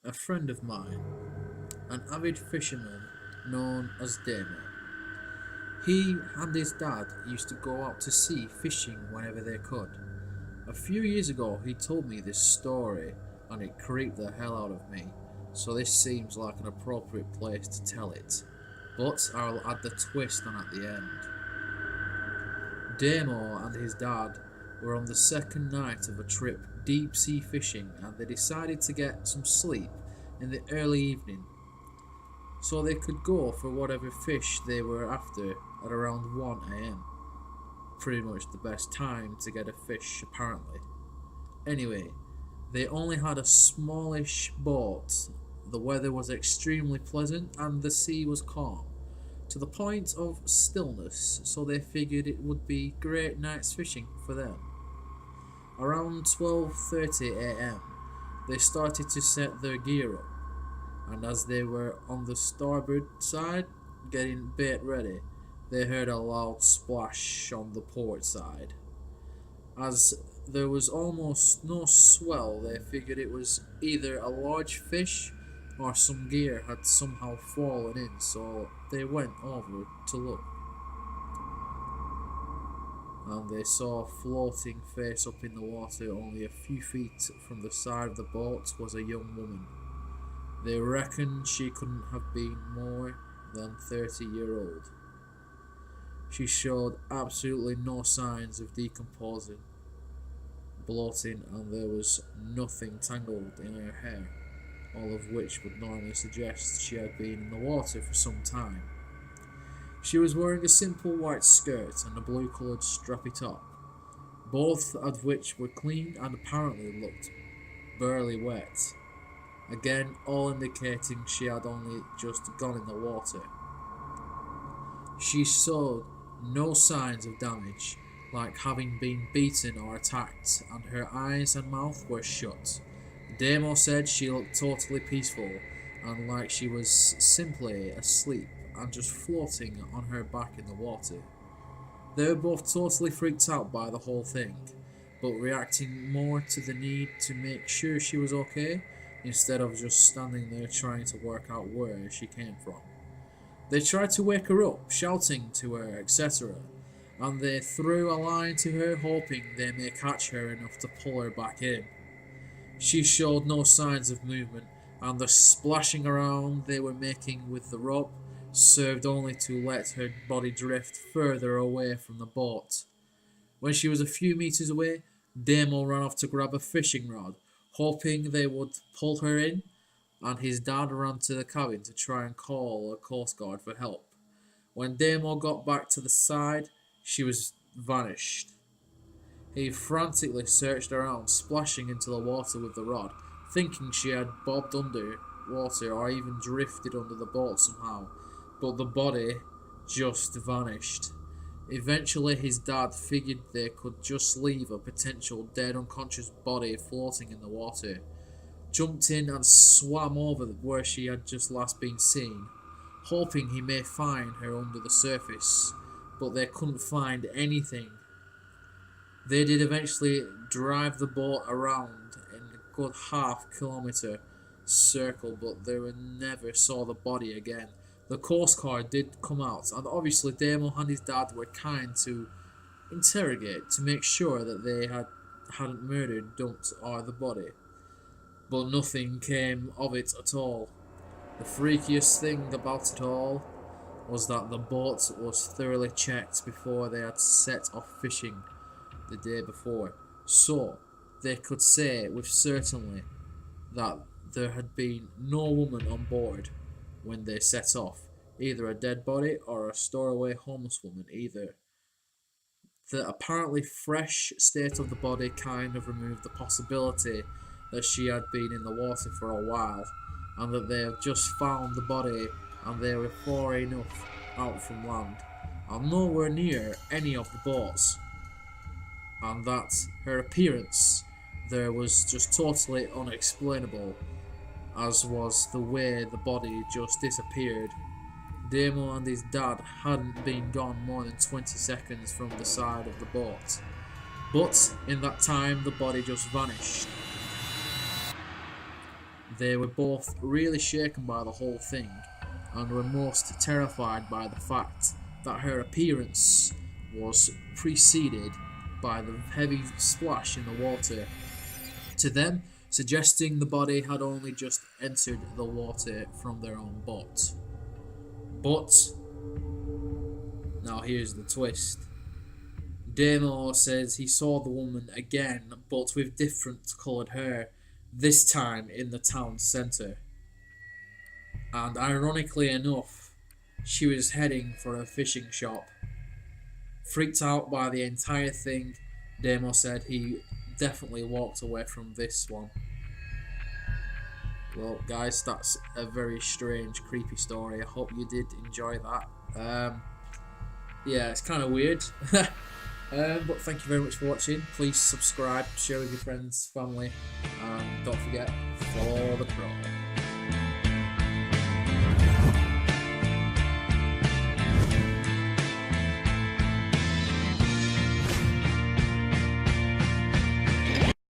a friend of mine, an avid fisherman known as Damo. He and his dad used to go out to sea fishing whenever they could. A few years ago, he told me this story and it creeped the hell out of me, so this seems like an appropriate place to tell it. But I'll add the twist on at the end. Damo and his dad were on the second night of a trip deep sea fishing and they decided to get some sleep in the early evening so they could go for whatever fish they were after at around 1 am. Pretty much the best time to get a fish, apparently. Anyway, they only had a smallish boat, the weather was extremely pleasant and the sea was calm, to the point of stillness, so they figured it would be great night's fishing for them. Around 12:30 am, they started to set their gear up, and as they were on the starboard side, getting bait ready, they heard a loud splash on the port side. As there was almost no swell, they figured it was either a large fish or some gear had somehow fallen in, so they went over to look. And they saw a floating face up in the water only a few feet from the side of the boat was a young woman. They reckoned she couldn't have been more than 30-year-old. She showed absolutely no signs of decomposing, bloating, and there was nothing tangled in her hair, all of which would normally suggest she had been in the water for some time. She was wearing a simple white skirt and a blue-coloured strappy top, both of which were clean and apparently looked barely wet. Again, all indicating she had only just gone in the water. She showed no signs of damage, like having been beaten or attacked, and her eyes and mouth were shut. Damo said she looked totally peaceful and like she was simply asleep and just floating on her back in the water. They were both totally freaked out by the whole thing, but reacting more to the need to make sure she was okay instead of just standing there trying to work out where she came from. They tried to wake her up, shouting to her, etc., and they threw a line to her hoping they may catch her enough to pull her back in. She showed no signs of movement, and the splashing around they were making with the rope served only to let her body drift further away from the boat. When she was a few meters away, Damo ran off to grab a fishing rod, hoping they would pull her in, and his dad ran to the cabin to try and call a coast guard for help. When Damo got back to the side, she was vanished. He frantically searched around, splashing into the water with the rod, thinking she had bobbed under water or even drifted under the boat somehow, but the body just vanished. Eventually his dad figured they could just leave a potential dead unconscious body floating in the water, jumped in and swam over where she had just last been seen, hoping he may find her under the surface, but they couldn't find anything. They did eventually drive the boat around in a good half-kilometre circle, but they never saw the body again. The Coast Guard did come out, and obviously Damo and his dad were kind to interrogate to make sure that they hadn't murdered, dumped, or the body. But nothing came of it at all. The freakiest thing about it all was that the boat was thoroughly checked before they had set off fishing the day before, so they could say with certainty that there had been no woman on board when they set off, either a dead body or a stowaway homeless woman either. The apparently fresh state of the body kind of removed the possibility that she had been in the water for a while, and that they had just found the body and they were far enough out from land, and nowhere near any of the boats, and that her appearance there was just totally unexplainable, as was the way the body just disappeared. Damo and his dad hadn't been gone more than 20 seconds from the side of the boat, but in that time the body just vanished. They were both really shaken by the whole thing and were most terrified by the fact that her appearance was preceded by the heavy splash in the water, to them suggesting the body had only just entered the water from their own boat. But now here's the twist. Demo says he saw the woman again, but with different coloured hair, this time in the town centre. And ironically enough, she was heading for a fishing shop. Freaked out by the entire thing, Demo said he definitely walked away from this one. Well, guys, that's a very strange, creepy story. I hope you did enjoy that. Yeah, it's kind of weird. But thank you very much for watching. Please subscribe, share with your friends, family, and don't forget, follow the pro.